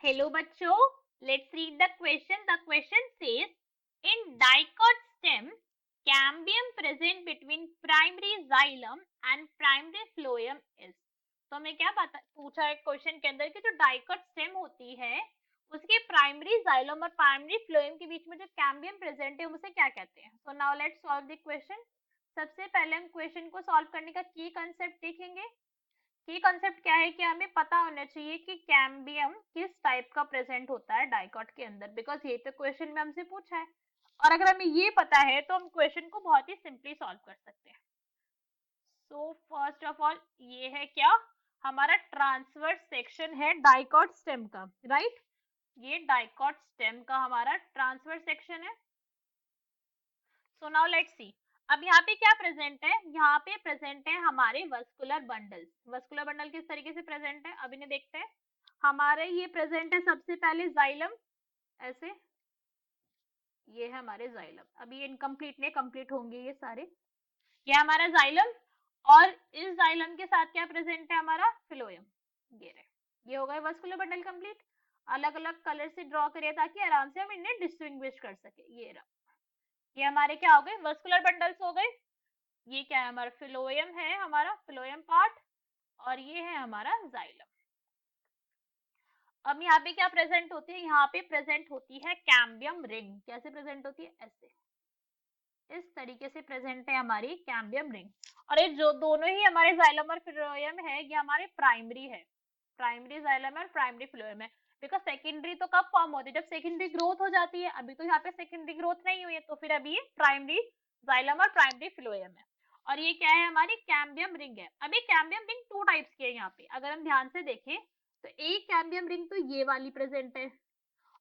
Hello बच्चों, let's read the question. The question says, in dicot stem, cambium present between primary xylem and primary phloem is. तो हमें क्या पूछा है question के अंदर कि जो डाइकॉट स्टेम होती है उसके प्राइमरी जाइलम और प्राइमरी फ्लोएम के बीच में जो कैम्बियम प्रेजेंट है उसे क्या कहते हैं. So now let's solve the question. सबसे पहले हम क्वेश्चन को सॉल्व करने का की कंसेप्ट देखेंगे. ये कॉन्सेप्ट क्या है कि हमें पता होना चाहिए कि कैम्बियम किस टाइप का प्रेजेंट होता है डाइकॉट के अंदर, बिकॉज ये तो क्वेश्चन में हमसे पूछा है. और अगर हमें ये पता है तो हम क्वेश्चन को बहुत ही सिंपली सॉल्व कर सकते हैं. सो फर्स्ट ऑफ ऑल ये है क्या, हमारा ट्रांसवर्स सेक्शन है डाइकॉट स्टेम का, राइट. ये डाइकॉट स्टेम का हमारा ट्रांसवर्स सेक्शन है. So now let's see. अब यहाँ पे क्या प्रेजेंट है, यहाँ पे प्रेजेंट है हमारे वस्कुलर बंडल. वस्कुलर बंडल किस तरीके से प्रेजेंट है अभी इन्हें देखते हैं. हमारे ये प्रेजेंट है सबसे पहले जाइलम, ऐसे. ये है हमारे जाइलम. अभी ये इनकम्प्लीट नहीं, कंप्लीट होंगे ये सारे. ये हमारा जाइलम और इस जाइलम के साथ क्या प्रेजेंट है हमारा फिलोयम. ये रहे, ये हो गए वस्कुलर बंडल कंप्लीट. अलग अलग कलर से ड्रॉ करिए ताकि आराम से हम इन्हें डिस्टिंग्विश कर सके. ये रहा, ये हमारे क्या हो गए वस्कुलर बंडल्स हो गए. ये क्या है हमारा फिलोयम है, हमारा फिलोयम पार्ट. और ये है हमारा जाइलम. अब यहाँ पे क्या प्रेजेंट होती है, यहाँ पे प्रेजेंट होती है कैम्बियम रिंग. कैसे प्रेजेंट होती है, ऐसे इस तरीके से प्रेजेंट है हमारी कैम्बियम रिंग. और ये जो दोनों ही हमारे जाइलम और फिलोयम है ये हमारे प्राइमरी है. प्राइमरी जाइलम और प्राइमरी फिलोयम है. बिकॉज सेकेंडरी तो कब फॉर्म होती है, जब सेकेंडरी ग्रोथ हो जाती है. अभी तो यहाँ पे सेकेंडरी ग्रोथ नहीं हुई है तो फिर अभी ये प्राइमरी जाइलम और प्राइमरी फिलोयम है. और ये क्या है हमारी कैम्बियम रिंग है. अभी कैम्बियम रिंग टू टाइप्स की है यहाँ पे, अगर हम ध्यान से देखें तो एक कैम्बियम रिंग तो ये वाली प्रेजेंट है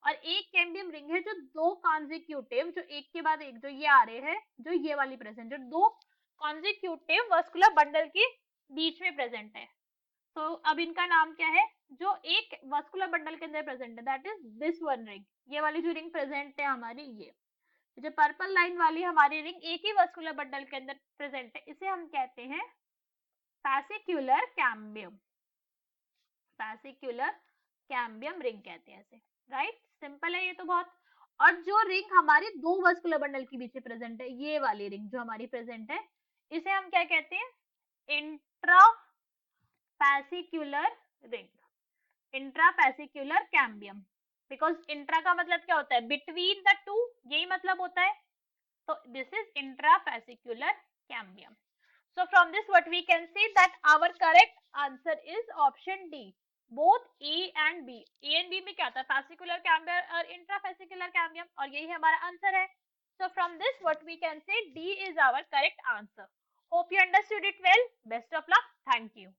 और एक कैम्बियम रिंग है जो दो कॉन्जिक्यूटिव, जो एक के बाद एक जो ये आ रहे हैं, जो ये वाली प्रेजेंट, जो दो कॉन्जिक्यूटिव वस्कुलर बंडल के बीच में प्रेजेंट है. तो अब इनका नाम क्या है, जो एक वस्कुलर बंडल के अंदर प्रेजेंट है, that is this one ring. ये वाली जो रिंग प्रेजेंट है हमारी, ये जो पर्पल लाइन वाली हमारी रिंग एक ही वस्कुलर बंडल के अंदर प्रेजेंट है, इसे हम कहते हैं फैसिक्युलर कैम्बियम. फैसिक्युलर कैम्बियम रिंग कहते हैं ऐसे, राइट. सिंपल है ये तो बहुत. और जो रिंग हमारी दो वस्कुलर बंडल के बीच में प्रेजेंट है, ये वाली रिंग जो हमारी प्रेजेंट है, इसे हम क्या कहते हैं, intra fascicular ring, intra fascicular cambium. Because intra का मतलब क्या होता है, बिटवीन द टू, यही मतलब होता है. So this is intrafascicular cambium. So from this what we can see that our correct answer is option D. Both A and B. A and B में क्या था, fascicular cambium और intrafascicular cambium, और यही हमारा आंसर है. So from this what we can say D is our correct answer. Hope you understood it well. Best of luck. Thank you.